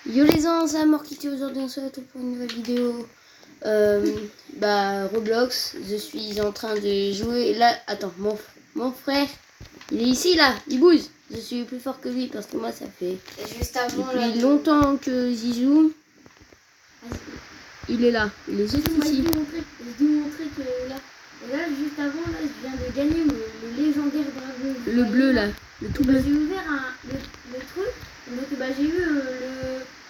Yo les gens, c'est Amorkity, aujourd'hui on se retrouve pour une nouvelle vidéo. Roblox, je suis en train de jouer. Là, attends, mon frère, il est ici là, il bouge. Je suis plus fort que lui parce que moi ça fait juste avant, depuis longtemps que j'y joue. Il est là, il est juste ici. Je vais montrer que là, et là juste avant, là, je viens de gagner le légendaire dragon. Le bleu là, le tout bleu. J'ai ouvert le truc, donc j'ai eu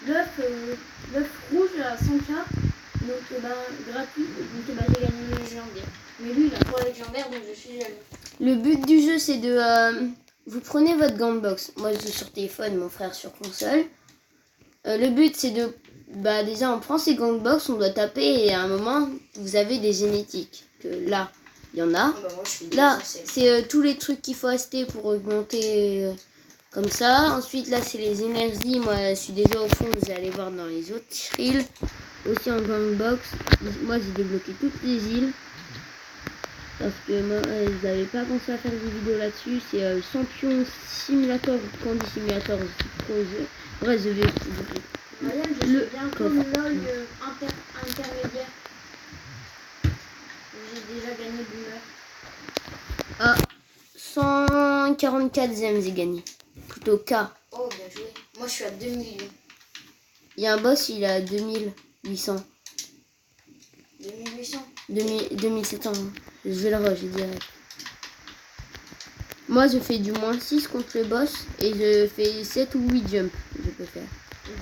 l'œuf rouge à 100K, donc gratuit, donc j'ai gagné le légendaire. Mais lui il a 3 légendaires, donc je suis jaloux. Le but du jeu c'est de... vous prenez votre Gantbox, moi je joue sur téléphone, mon frère sur console. Le but c'est de... déjà on prend ces Gantbox, on doit taper et à un moment vous avez des génétiques. Que là, il y en a. Moi, là, c'est tous les trucs qu'il faut acheter pour augmenter comme ça. Ensuite là c'est les énergies, moi je suis déjà au fond, vous allez voir dans les autres îles. Aussi en Gantbox, moi j'ai débloqué toutes les îles. Parce que moi, ils n'avaient pas pensé à faire des vidéos là-dessus. C'est Champion Simulator, Candy Simulator, c'est trop jeu. Bref, je vais je suis bientôt LOL intermédiaire. J'ai déjà gagné Boomer. Ah, 144e j'ai gagné. Plutôt K. Oh, bien joué. Moi, je suis à 2 millions. Il y a un boss, il est à 2800. 2800 2700. Je vais le rush, je dirais. Moi, je fais du moins 6 contre le boss et je fais 7 ou 8 jumps. Je peux faire.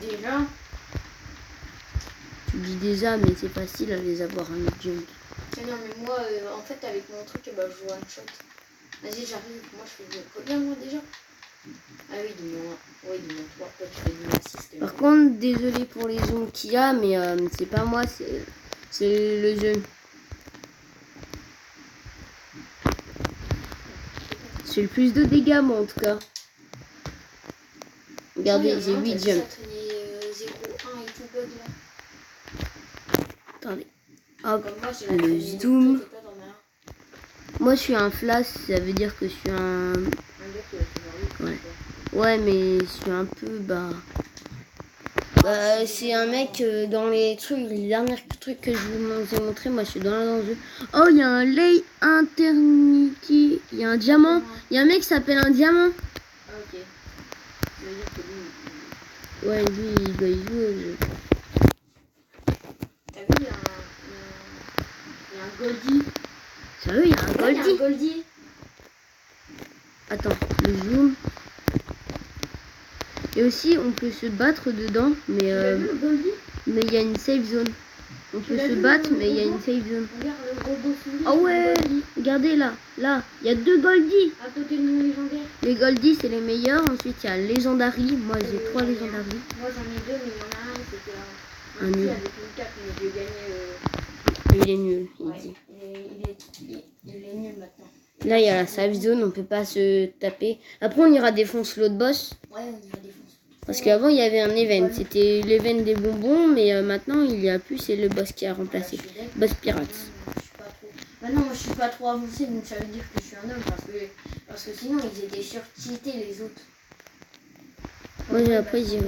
Déjà. Tu dis déjà, mais c'est facile à les avoir un 8 jump. Mais non, mais moi, en fait, avec mon truc, je joue one shot. Vas-y, j'arrive. Moi, je fais combien, moi, déjà? Ah oui, du moins 3. Toi, tu fais du moins 6. Par contre, désolé pour les zooms qu'il y a, mais c'est pas moi, c'est le jeu. C'est le plus de dégâts, moi, en tout cas. Regardez, j'ai 8 jumps. Attendez. Hop, le zoom. Moi, je suis un flash, ça veut dire que je suis un... Ouais, mais je suis un peu... c'est un mec dans les trucs, les derniers trucs que je vous ai montré, moi je suis dans le jeu. Oh, il y a un lay internity, il y a un diamant, il y a un mec qui s'appelle un diamant. Ah, ok. Ça veut dire que lui... Ouais, lui, il doit y jouer au jeu. T'as vu, il y a un Goldie. Sérieux, il y a un Goldie? Il y a un Goldie. Attends, le zoom. Et aussi, on peut se battre dedans, mais il y a une safe zone. On peut se battre, mais il y a une safe zone. Regarde le robot souris. Ah ouais, regardez là, il y a 2 Goldies. À côté de mon légendaire. Les Goldies, c'est les meilleurs. Ensuite, il y a Legendary. Moi, j'ai 3 Legendary. Moi, j'en ai 2, mais il y en a un, c'était un nul. avec une cape, mais j'ai gagné. Il est nul, il dit. Il est nul maintenant. Là, il y a la safe zone, on peut pas se taper. Après, on ira défoncer l'autre boss. Ouais, on ira défoncer. Parce qu'avant, il y avait un event. C'était l'event des bonbons, mais maintenant, il n'y a plus. C'est le boss qui a remplacé. Boss pirate. Maintenant, moi, je suis pas trop avancé, donc ça veut dire que je suis un homme. Parce que sinon, ils étaient surcheatés, les autres. Moi, après, j'ai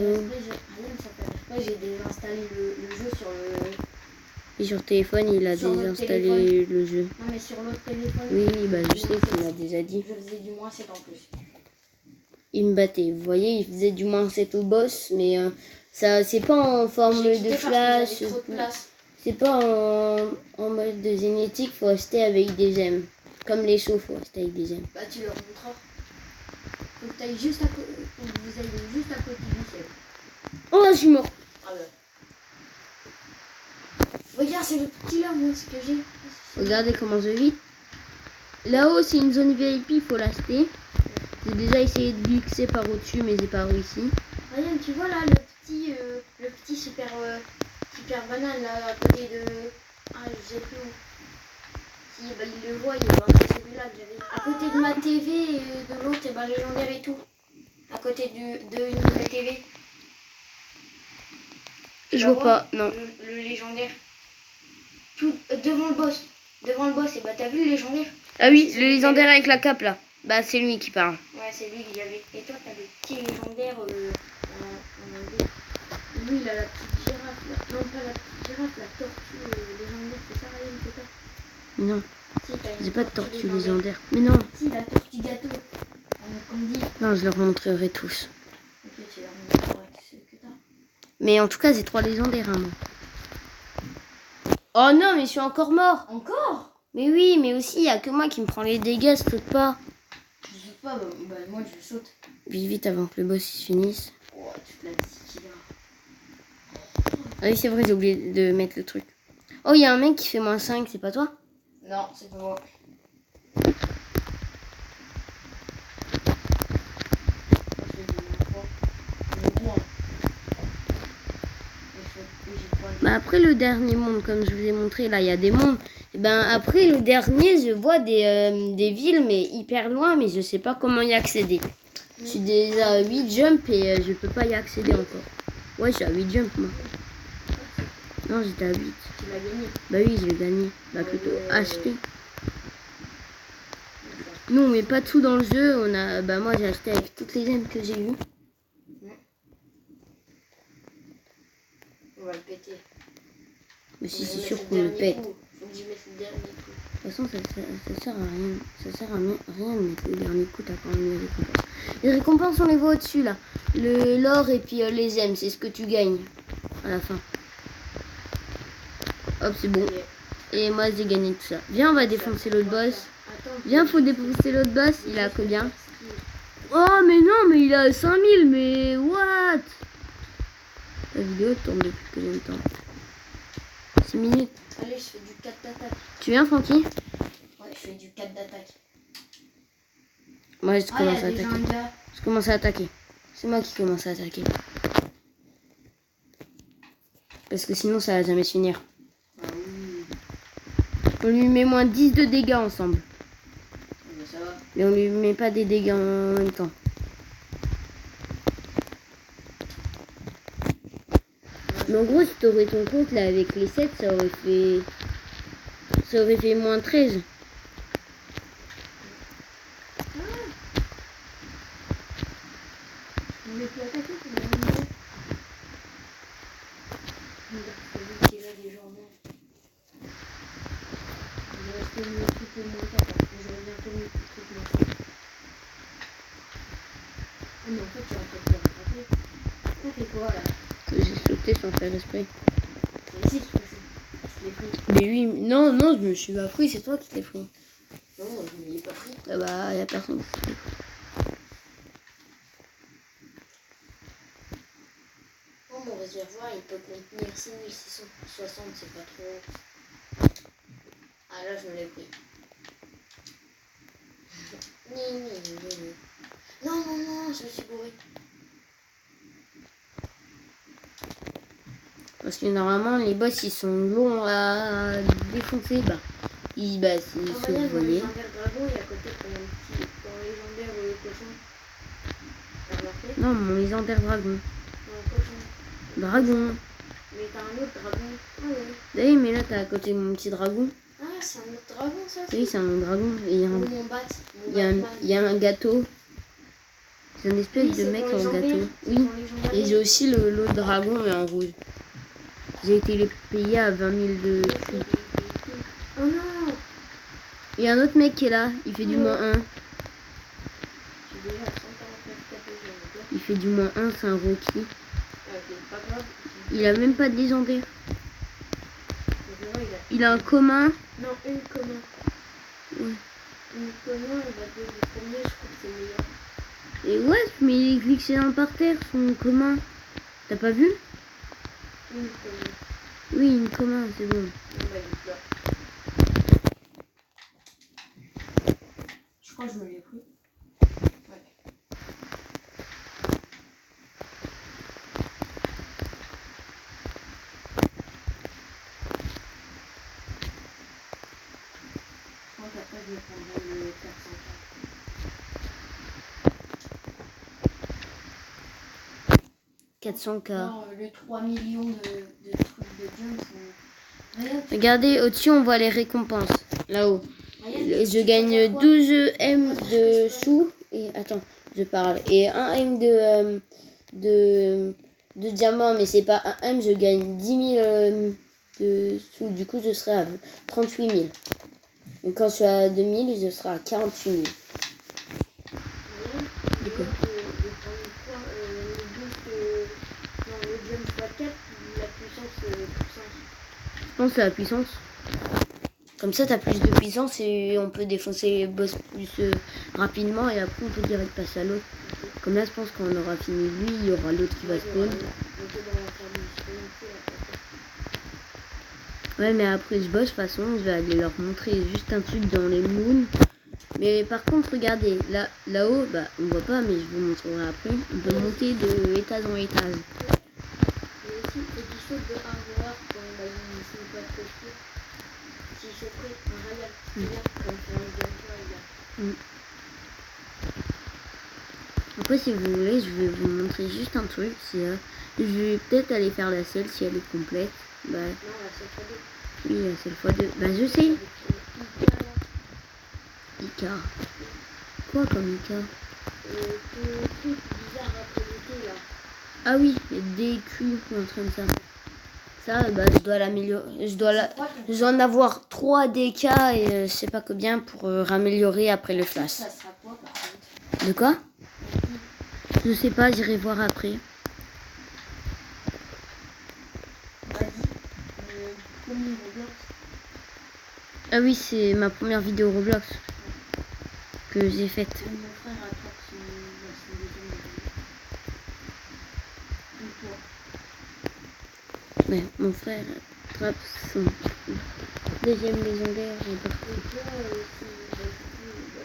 désinstallé le jeu sur le... Et sur téléphone, il a désinstallé le jeu. Non, mais sur l'autre téléphone... Oui, je sais qu'il m'a déjà dit. Je faisais du moins 7 en plus. Il me battait. Vous voyez, il faisait du moins 7 au boss, mais ça, c'est pas en forme de flash. C'est pas en mode de génétique, faut rester avec des gemmes. Comme les chauds, faut rester avec des gemmes. Bah, tu leur montreras. Faut que t'ailles juste à côté. Vous allez juste à côté du ciel. Oh, je suis mort. Ah ouais. Regarde, c'est le petit là, moi, ce que j'ai. Regardez comment je vis. Là-haut, c'est une zone VIP, il faut l'acheter. J'ai déjà essayé de glixer par au-dessus, mais j'ai pas réussi. Regarde, tu vois là, le petit super banane là, à côté de... Ah, je sais plus où. Si, il le voit, il est vraiment celui-là que j'avais. À côté de ma TV et de l'autre, légendaire et tout. À côté de une nouvelle TV. Je vois pas, non. Le légendaire. Tout, devant le boss. Devant le boss, et t'as vu le légendaire? Ah oui, le légendaire avec la cape là. Bah, c'est lui qui parle. Ouais, c'est lui que j'avais. Et toi, t'as le petit légendaire Lui, il a la petite girafe, là. Non, pas la petite girafe, la tortue légendaire, c'est ça, Ryan, c'est ça? Non, Si, t'as une j'ai pas de tortue légendaire. légendaire. Mais non, Si, la tortue gâteau. Comme dit. non, je leur montrerai tous. Ok, tu leur montreras ce que t'as. Mais en tout cas, j'ai 3 légendaires, hein, moi. Oh non, mais je suis encore mort. Encore? Mais oui, mais aussi, il y a que moi qui me prend les dégâts, je saute pas. Je saute pas, bah moi je saute. Vite, vite, avant que le boss il se finisse. Oh, toute la petite qu'il a. Ah oui, c'est vrai, j'ai oublié de mettre le truc. Oh, il y a un mec qui fait -5, c'est pas toi? Non, c'est pas moi. Bah après le dernier monde, comme je vous ai montré, là, il y a des mondes. Et ben après le dernier, je vois des villes, mais hyper loin, mais je sais pas comment y accéder. Je suis déjà à 8 jumps et je peux pas y accéder encore. Ouais, je suis à 8 jumps, moi. Non, j'étais à 8. Tu l'as gagné. Bah oui, je l'ai gagné. Bah plutôt acheté. Nous, on met pas tout dans le jeu. On a, bah moi, j'ai acheté avec toutes les gemmes que j'ai eues. On va le péter. Mais si c'est sûr qu'on le pète. Faut que j'y mette le dernier coup. De toute façon, ça sert à rien. Ça sert à rien de mettre le dernier coup. T'as quand même les récompenses. Les récompenses, on les voit au-dessus, là. L'or et puis les gemmes, c'est ce que tu gagnes à la fin. Hop, c'est bon. Et moi, j'ai gagné tout ça. Viens, on va défoncer l'autre boss. Viens, faut défoncer l'autre boss. Il a combien? Oh, mais non, mais il a 5000. Mais what? La vidéo tourne depuis combien de temps? 6 minutes. Allez, je fais du 4 d'attaque. Tu viens, Francky? Ouais, je fais du 4 d'attaque. Moi, je Ah, commence il y à a déjà attaquer. un gars. Je commence à attaquer. C'est moi qui commence à attaquer. Parce que sinon, ça va jamais se finir. Ah oui. On lui met moins 10 de dégâts ensemble. Mais ça va. Mais on lui met pas des dégâts en même temps. Mais en gros, si t'aurais ton compte là avec les 7, ça aurait fait -13. On est plus attaqué, on a une idée. C'est lui qui est là des journées. Il va rester une équipe au moins 4 ans. Je vais bientôt une équipe moins 5. Ah mais en fait tu vas peut-être bien rattraper. Ça fait quoi là? Que j'ai sauté sans faire exprès. C'est ici qu'il faut ça. Je l'ai pris. Mais oui, non, non, je me suis pas pris, c'est toi qui t'es pris. Non, je ne l'ai pas pris. Ah bah, y a personne qui s'est pris. Oh, mon réservoir il peut contenir 6660, c'est pas trop. Ah là je me l'ai pris. Non, non, non, je me suis bourré. Parce que normalement, les boss, ils sont longs à défoncer. Bah, si En vous voyage, dans voyez. légendaire dragon, et à côté, t'as un petit. Dans légendaire cochon. T'as remarqué? Non, mon légendaire dragon. Non, cochon. Dragon. Mais t'as un autre dragon. Ah ouais. Oui, mais là, t'as à côté mon petit dragon. Ah, c'est un autre dragon, ça? Oui, c'est un dragon. Et il y a Ou un, mon bat. il y a un, il y a un gâteau. C'est une espèce de mec en gâteau. Oui. Et j'ai aussi l'autre dragon, mais en rouge. J'ai été le payer à 20 000 de prix. Oh non! Il y a un autre mec qui est là. Il fait du -1. Je suis déjà à 149 KP. Il fait du -1, c'est un Rocky. Ok, pas grave. Il a même pas de légendaire. Donc, là, Il a un commun. Non, une commun. Ouais. Une commun, il va te le premier, je crois que c'est meilleur. Et ouais, mais il est glitché par terre, son commun. T'as pas vu? Une commun. Oui, une commun, c'est bon. Non, bah, il est là. Je crois que je me l'ai pris. Ouais. Je crois qu'après, je me prendrai le 400K. 400K. Non, le 3 millions de trucs de jump. Rien. Regardez, au-dessus, on voit les récompenses. Là-haut. Je gagne 12 M de sous. Et attends, je parle. Et 1 M de de diamants, mais c'est pas un M, je gagne 10 000 de sous. Du coup, je serai à 38 000. Et quand je suis à 2000, je serai à 48 000. De quoi de prendre quoi le boost non, le jump x4 ou la puissance puissance. Je pense que c'est la puissance. Comme ça, t'as plus de puissance et on peut défoncer les boss plus rapidement et après on peut direct passer à l'autre. Comme là, je pense qu'on aura fini lui, il y aura l'autre qui va spawn. Ouais, mais après ce boss, de toute façon, je vais aller leur montrer juste un truc dans les moons. Mais par contre, regardez, là-haut, bah, on voit pas, mais je vous montrerai après. On peut monter de étage en étage. Mais aussi, et qui saute de hardware quand il sont pas trop chauds. S'il se prête un rayal, c'est-à-dire comme sur les gamers, Après, si vous voulez, je vais vous montrer juste un truc. Je vais peut-être aller faire la selle si elle est complète. Bah, non, la seule oui, la selle x2. Bah, je sais. Ika. Quoi comme Ika? Le truc bizarre après l'été là. Ah oui, les DQ ou un truc comme ça. Ça, bah, je dois l'améliorer. Je dois en avoir 3 DK et je sais pas combien pour raméliorer après le flash. Ça sera quoi par contre? De quoi? Je sais pas, j'irai voir après. Vas-y. Premier Roblox. Ah oui, c'est ma première vidéo Roblox que j'ai faite. Mon frère attrape son deuxième vidéo. Ouais, mon frère attrape son deuxième légendaire. Et toi,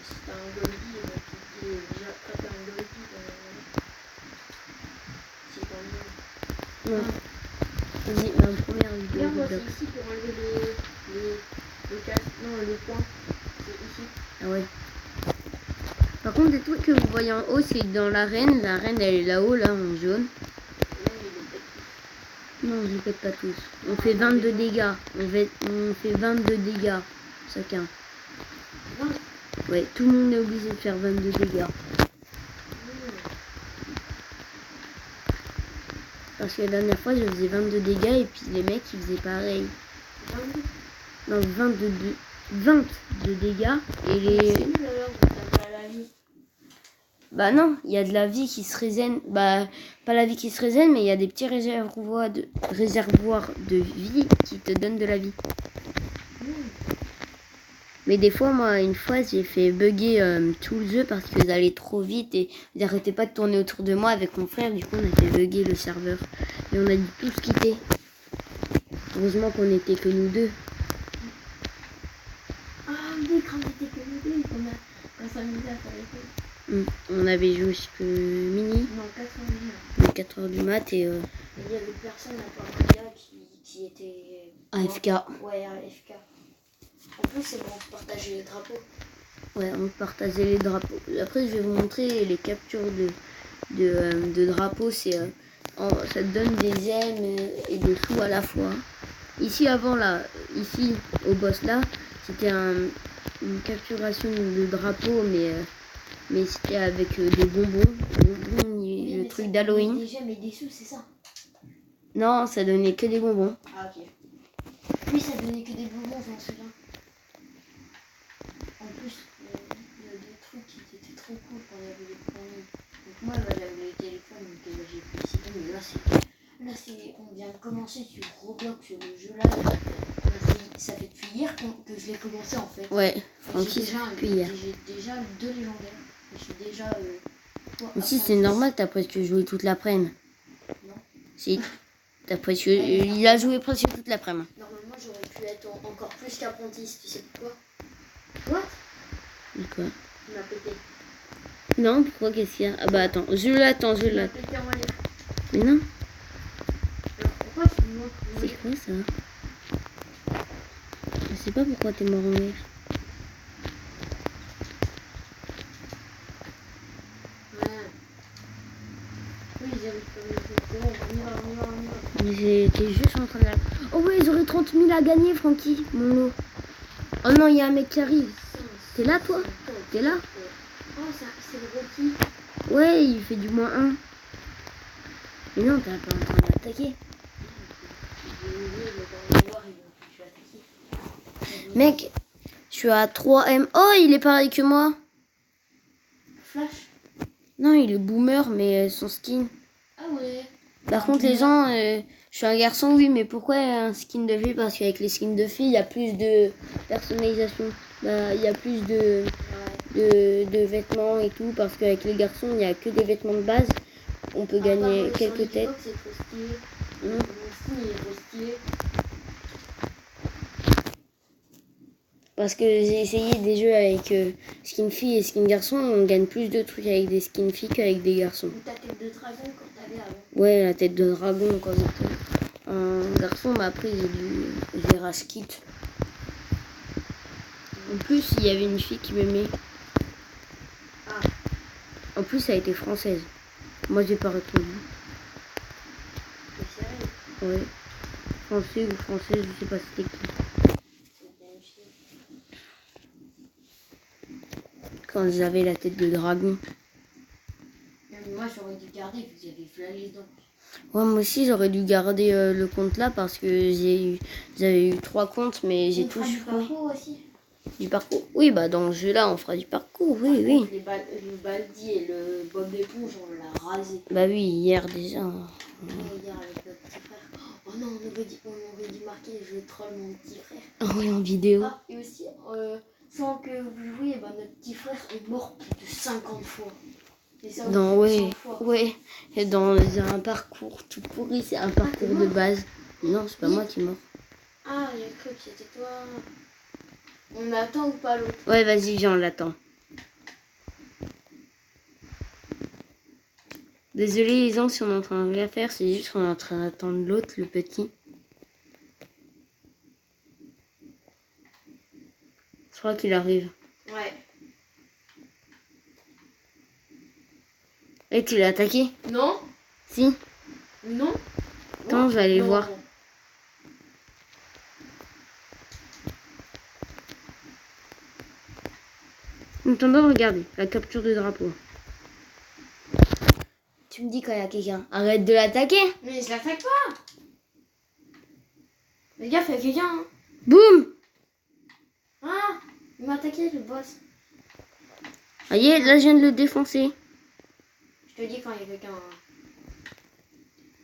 si t'as un Goldie, tu dis déjà attraper un Goldie. C'est pas mieux. Non. Vas-y, ma première vidéo Regarde, moi Roblox. c'est ici pour enlever le casque. Non, le point. C'est ici. Ah ouais. Par contre, des trucs que vous voyez en haut, c'est dans l'arène. L'arène, elle est là-haut, là, en jaune. Là, il est peut-être. Non, je les pète pas tous. On fait 22 dégâts. On fait 22 dégâts chacun. Non. Ouais, tout le monde est obligé de faire 22 dégâts. Parce que la dernière fois, je faisais 22 dégâts et puis les mecs, ils faisaient pareil. 22. Non, 20 de dégâts. Et les... C'est nul alors, t'as pas la vie. Bah non, il y a de la vie qui se résène. Bah, pas la vie qui se résène, mais il y a des petits réservoirs de vie qui te donnent de la vie. Mais des fois, moi, une fois, j'ai fait bugger tout le jeu parce qu'ils allaient trop vite et ils n'arrêtaient pas de tourner autour de moi avec mon frère. Du coup, on a fait bugger le serveur. Et on a dû tous quitter. Heureusement qu'on n'était que nous deux. Ah oui, quand on était que nous deux, on s'amusait à faire les choses. On avait joué jusqu'à mini, Non, 4 ans. 4 heures du mat et Il y avait personne à part Maria qui était... AFK. Ouais, AFK. En plus, c'est bon, on se partageait les drapeaux. Ouais, on partageait les drapeaux. Après, je vais vous montrer les captures de drapeaux. Ça te donne des aimes et des sous à la fois. Ici, avant, là, ici, au boss, là, c'était une capturation de drapeau, mais c'était avec des bonbons. Le truc d'Halloween. Des gemmes et des sous, c'est ça? Non, ça donnait que des bonbons. Ah, ok. Oui, ça donnait que des bonbons, je m'en souviens. En plus, il y a des trucs qui étaient trop cool quand il y avait les premiers. Donc moi, j'avais le téléphone, donc j'ai pu essayer. Mais là, on vient de commencer sur Roblox, sur le jeu là. Ça fait depuis hier que je l'ai commencé en fait. Ouais, J'ai déjà, depuis hier. j'ai déjà 2 légendaires. Et j'ai déjà... Ici, c'est normal, t'as presque joué toute l'après-midi. Non. Si, t'as presque... il a joué presque toute l'après-midi. Normalement, j'aurais pu être encore plus qu'apprentiste, tu sais pourquoi? What? Pourquoi? Il m'a pété. Non, pourquoi, qu'est-ce qu'il y a? Ah bah attends, je l'attends. Il m'a pété en l'air. Mais non, Alors pourquoi tu me montres? c'est quoi ça? Je sais pas pourquoi t'es mort en l'air. Ouais. Oui, j'avais pas mis c'est bon, on y va. Mais j'étais juste en train de... Oh ouais, j'aurais 30 000 à gagner, Francky, mon lot. Oh non, il y a un mec qui arrive. T'es là, toi? T'es là? Oh, c'est le Rocky. Ouais, il fait du -1. Mais non, t'as pas le temps d'attaquer. Mec, je suis à 3M. Oh, il est pareil que moi. Flash. Non, il est boomer, mais son skin. Ah ouais. Par contre, les gens, je suis un garçon, oui, mais pourquoi un skin de fille? Parce qu'avec les skins de filles, il y a plus de personnalisation. Bah, il y a plus de vêtements et tout. Parce qu'avec les garçons, il n'y a que des vêtements de base. On peut gagner quelques têtes. C'est trop stylé. Mmh. Mon skin il est trop stylé. Parce que j'ai essayé des jeux avec skin fille et skin garçon, on gagne plus de trucs avec des skins filles qu'avec des garçons. Ta tête de dragon quand t'avais avant. Ouais, la tête de dragon quand j'étais un garçon, mais après j'ai race kit. En plus, il y avait une fille qui m'aimait. Ah. En plus, elle était française. Moi, j'ai pas répondu. C'est sérieux? Ouais. Français ou française, je sais pas c'était qui. Quand j'avais la tête de dragon. Mais moi j'aurais dû garder vu que j'avais flalé les dents. Ouais, moi aussi, j'aurais dû garder le compte là parce que j'avais eu 3 comptes, mais j'ai tout du supprimé. parcours aussi. Du parcours? Oui, bah dans ce jeu-là, on fera du parcours, oui, oui. Le baldi et le bob d'éponge, on l'a rasé. Bah oui, hier déjà. Hier avec notre petit frère. Oh non, on aurait dû marquer je troll mon petit frère. Ah oui, en vidéo. Ah, et aussi, sans que vous jouiez, bah, notre petit frère est mort plus de 50 fois. Et ça, Dans, ouais, 100 fois. ouais. Et dans un parcours tout pourri, c'est un parcours de base. Non, c'est pas moi qui est mort. Ah, il a cru que c'était toi. On attend ou pas l'autre? Ouais, vas-y, viens, on l'attend. Désolé les gens si on est en train de rien faire, c'est juste qu'on est en train d'attendre l'autre, le petit. Je crois qu'il arrive. Ouais. Et tu l'as attaqué? Non? Si. Non? Attends, je vais aller Non. voir. En attendant, regarde, la capture de drapeau. Tu me dis quand il y a quelqu'un. Arrête de l'attaquer. Mais je l'attaque pas. Les gars, il y a quelqu'un. Hein. Boum. Ah, il m'a attaqué le boss. Ah y est, là je viens de le défoncer. Je te dis quand il y a quelqu'un. Hein.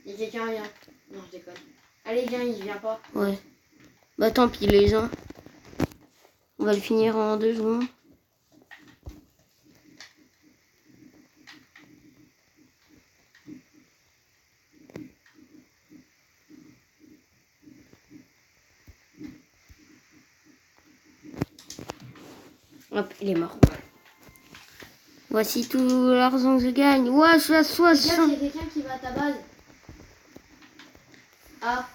Il y a quelqu'un, viens. Non, je déconne. Allez, viens, il vient pas. Ouais. Bah tant pis les gens. On va le finir en 2 secondes. Hop, il est mort. Voici tout l'argent que je gagne. Ouais, je suis à 60. Il y a quelqu'un qui va à ta base. Ah.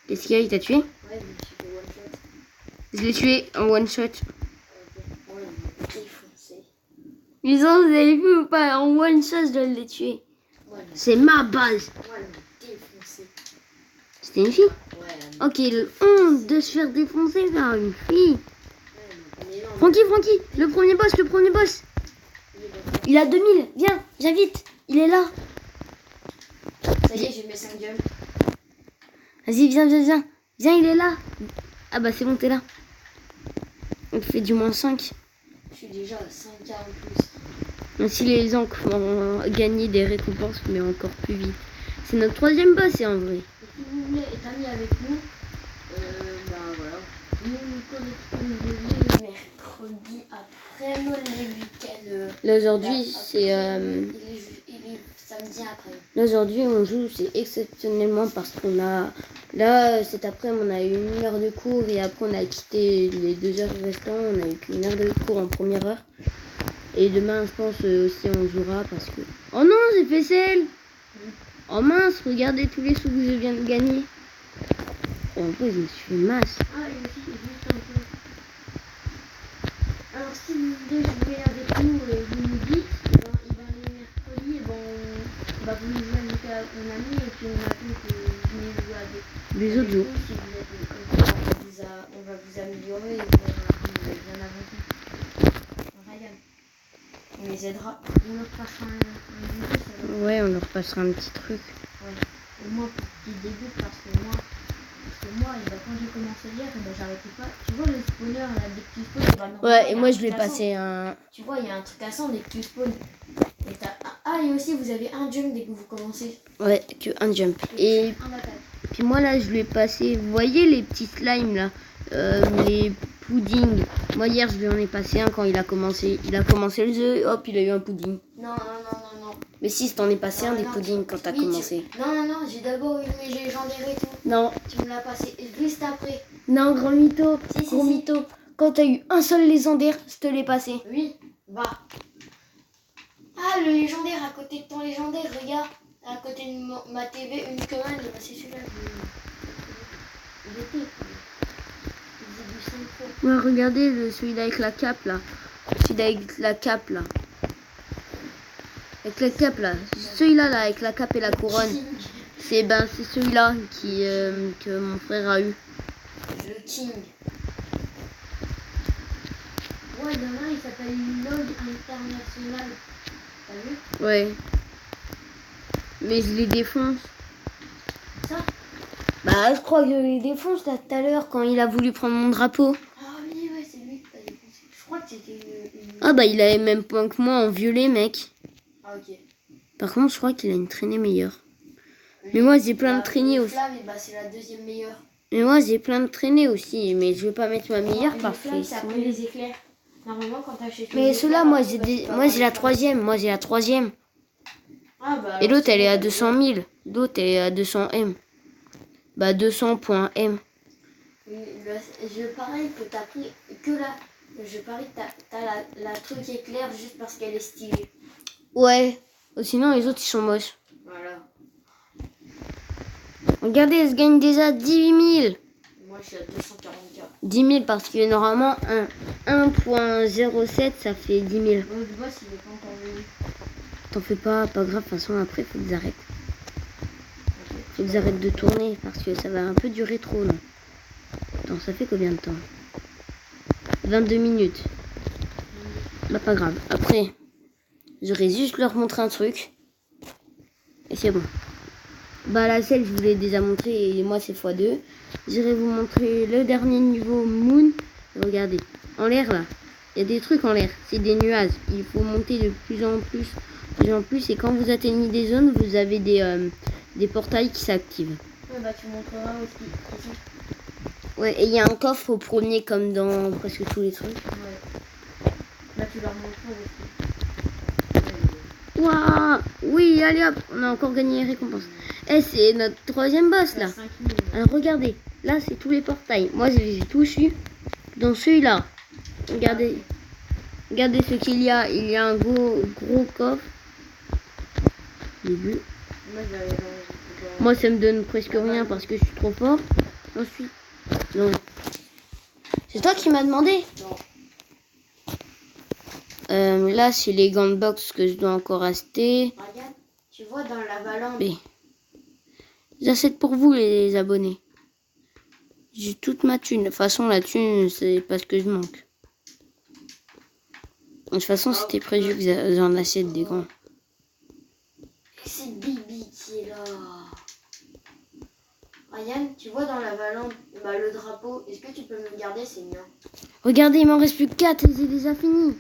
Qu'est-ce qu'il y a? Il t'a tué? Ouais, mais je fais one shot. Je l'ai tué en one shot. Ouais, il m'a défoncé. Les gens, vous avez vu ou pas? En one shot, je l'ai tué. Ouais, C'est ma base. il m'a défoncé. C'était une fille? Ouais, Ok, le honte de se faire défoncer par une fille. mais non. Francky, le premier boss, Il a 2000, viens vite, il est là. Ça y est, j'ai mes 5 jumps. Vas-y, viens, il est là. Ah bah c'est bon, t'es là. On te fait du moins 5. Je suis déjà à 5K en plus. Ainsi les gens vont gagner des récompenses, mais encore plus vite. C'est notre 3e boss, en vrai. Et si vous voulez être amis avec nous, bah voilà. Nous nous connectons le mercredi après les week-ends. Là aujourd'hui, c'est... Et les samedis après. Là aujourd'hui, on joue, c'est exceptionnellement parce qu'on a... Là, cet après-midi, on a eu 1 heure de cours et après on a quitté les 2 heures restants. On a eu qu'1 heure de cours en première heure. Et demain, je pense aussi, on jouera parce que... Oh non, j'ai fait celle. Oh mince, regardez tous les sous que je viens de gagner. Et en fait, je me suis fait masse. Ah, et aussi, juste un peu. Alors, si vous voulez jouer avec nous et vous nous dites, et ben les mercredis, et ben, vous nous invitez à un ami et puis on attend que vous venez jouer avec Les autres jours. nous. Si vous êtes comme ça, on va vous améliorer et vous allez bien avancer. Ryan. On les aidera. On leur passera un vidéo, ça va. Ouais, on leur passera un petit truc. Ouais. Au moins pour qu'ils débutent parce que moi quand j'ai commencé hier, j'arrêtais pas. Tu vois le spawner là, dès que tu spawns, Ouais, et moi je lui ai passé un... Tu vois, il y a un truc à 100 dès que tu spawns. Et aussi vous avez un jump dès que vous commencez. Ouais, que un jump. Et Un attaque. puis moi là, je lui ai passé... Vous voyez les petits slimes là, les puddings. Moi hier, je lui en ai passé un quand il a commencé. Il a commencé le jeu, hop, il a eu un pudding. Non. Mais si, t'en es passé un des Non, puddings quand t'as commencé. Non, j'ai d'abord eu mes légendaires et tout. Non. Tu me l'as passé juste après. Non, grand mytho. Si. Gros mytho. Quand t'as eu un seul légendaire, je te l'ai passé. Oui, va. Ah, le légendaire à côté de ton légendaire, regarde. À côté de ma TV, une commande, j'ai passé celui-là. Il était. Il faisait du 5 fois. Ouais, regardez celui-là avec la cape là. Celui-là avec la cape là. Avec la cape là. Celui-là là, avec la cape et la couronne. C'est celui-là que mon frère a eu. Le King. Ouais, il y en a un, il s'appelle LOL International. T'as vu? Ouais. Mais je les défonce. Ça? Bah, je crois que je les défonce là tout à l'heure quand il a voulu prendre mon drapeau. Ah oui, ouais, c'est lui que t'as défoncé. Je crois que c'était une... Ah bah, il avait même point que moi en violet, mec. Ah, ok. Par contre, je crois qu'il a une traînée meilleure. Mais moi, j'ai plein de traînées aussi. Flamme, c'est la deuxième meilleure. Mais moi, j'ai plein de traînées aussi. Mais je vais pas mettre ma meilleure Les parce flammes, que c'est après les éclairs. Normalement, quand t'achètes Mais les ceux-là, éclairs, moi, après, j'ai la troisième. Moi, j'ai la troisième. Ah, bah, Et l'autre, alors, elle est à c'est 200 000. L'autre, elle est à 200 M. Bah, 200.M. Je parie que t'as pris que là. Je parie que t'as la truc éclair juste parce qu'elle est stylée. Ouais. Sinon, les autres, ils sont moches. Voilà. Regardez, elle se gagne déjà 18 000. Moi, je suis à 240K. 10 000 parce que normalement, 1.07, ça fait 10 000. Le boss, il est pas encore venu. T'en fais pas grave. De toute façon, après, faut qu'ils arrêtent. Faut qu'ils arrêtent de tourner parce que ça va un peu durer trop long. Attends, ça fait combien de temps? 22 minutes. Bah, pas grave. Après, j'aurais juste leur montrer un truc. Et c'est bon. Bah, la selle, je vous l'ai déjà montré et moi, c'est x2. J'irai vous montrer le dernier niveau Moon. Regardez, en l'air là, il y a des trucs en l'air. C'est des nuages. Il faut monter de plus en plus. Et quand vous atteignez des zones, vous avez des portails qui s'activent. Ouais, bah, tu montreras aussi. Ouais, et il y a un coffre au premier comme dans presque tous les trucs. Ouais. Bah, tu leur montreras aussi. Waouh! Oui, allez hop, on a encore gagné les récompenses. Eh, c'est notre troisième boss là. 5 000. Alors regardez, là c'est tous les portails. Moi j'ai tous eu dans celui-là. Regardez ce qu'il y a. Il y a un gros coffre. J'ai vu. Moi, je vais aller dans... Moi ça me donne presque rien parce que je suis trop fort. Ensuite, non. C'est toi qui m'as demandé. Non. Là c'est les gants de boxe que je dois encore acheter. Regarde, tu vois dans la valande. Mais j'achète pour vous les abonnés. J'ai toute ma thune. De toute façon la thune c'est parce que je manque. De toute façon c'était prévu que j'en achète des grands. C'est Bibi qui est là. Ryan, tu vois dans la valande, bah, le drapeau, est-ce que tu peux me le garder? C'est mien. Regardez, il m'en reste plus que 4 et j'ai déjà fini.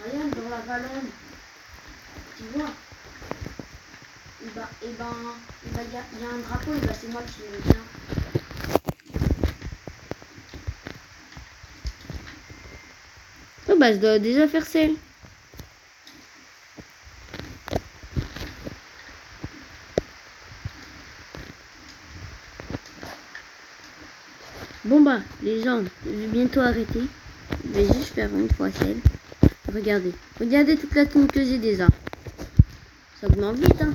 Ryan, dans la valande, tu vois, il y a un drapeau, et bah, c'est moi qui le tiens. Oh bah je dois déjà faire celle. Bon bah les gens, je vais bientôt arrêter. Je vais juste faire une fois celle. Regardez toute la thune que j'ai déjà. Ça augmente vite hein.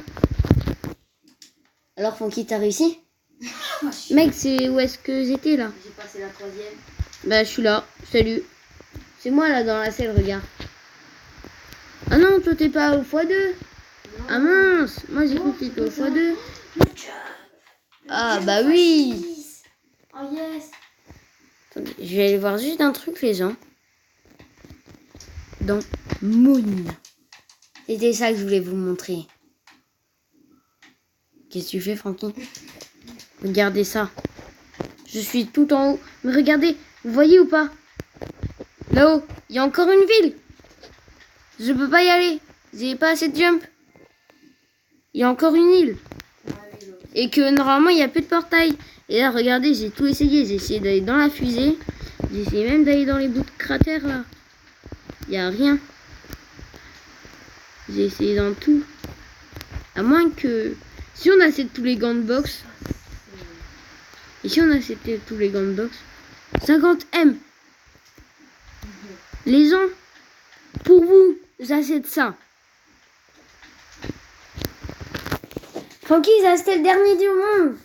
Alors Fonky, t'as réussi? Mec, c'est où est-ce que j'étais là? J'ai passé la troisième. Bah je suis là, salut. C'est moi là dans la selle, regarde. Ah non, toi t'es pas au x2. Non. Ah mince, moi j'ai cru que t'étais au x2. Ah bah oui. Oh yes. Attendez, je vais aller voir juste un truc les gens. dans Moon. C'était ça que je voulais vous montrer. Qu'est-ce que tu fais, Francky? Regardez ça. Je suis tout en haut. Mais regardez, vous voyez ou pas? Là-haut, il y a encore une ville. Je peux pas y aller. J'ai pas assez de jump. Il y a encore une île. Et que normalement, il n'y a plus de portail. Et là, regardez, j'ai tout essayé. J'ai essayé d'aller dans la fusée. J'ai essayé même d'aller dans les bouts de cratères, là. Il n'y a rien. J'ai essayé dans tout. À moins que... Si on achète tous les gants de boxe... Et si on acceptait tous les gants de boxe, 50M. Les gens, pour vous, j'achète ça. Francky, j'ai acheté le dernier du monde.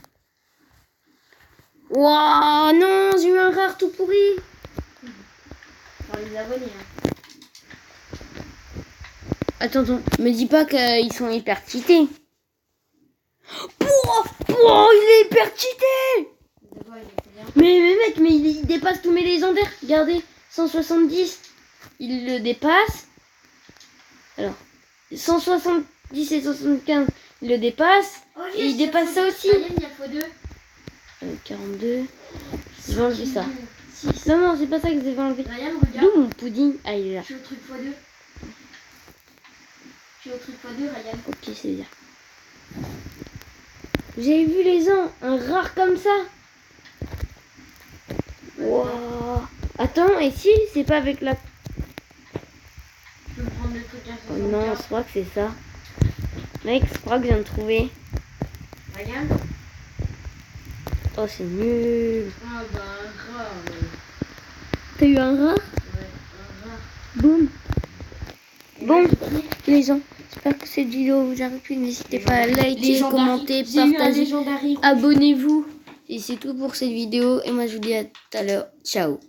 Waouh, non, j'ai eu un rare tout pourri. Pour les abonnés. Hein. Attends, me dis pas qu'ils sont hyper cheatés. Oh, il est hyper cheaté. Mais mec, mais il dépasse tous mes légendaires. Regardez, 170, il le dépasse. Alors, 170 et 75, il le dépasse. Oh, Et il dépasse ça aussi. Ryan, il y a x2. 42. Je vais enlever ça. Non, c'est pas ça que je vais enlever. Ryan, regarde. D'où mon pudding? Ah, il est là. Je suis au truc x2. Je suis au truc x2, Ryan. Ok, c'est bien. Vous avez vu les gens, un rare comme ça. Wow. Attends, et si c'est pas avec la... Je peux prendre le truc à Oh non, je crois que c'est ça. Mec, je crois que je viens de trouver. Ryan. Oh, c'est nul. Ah bah un rare. T'as eu un rare? Ouais, un rare. Boum. Et Bon, là, j'ai dit, les gens, j'espère que cette vidéo vous a plu. N'hésitez pas à liker, commenter, j'ai eu un partager, légendary. abonnez-vous. Et c'est tout pour cette vidéo. Et moi, je vous dis à tout à l'heure. Ciao.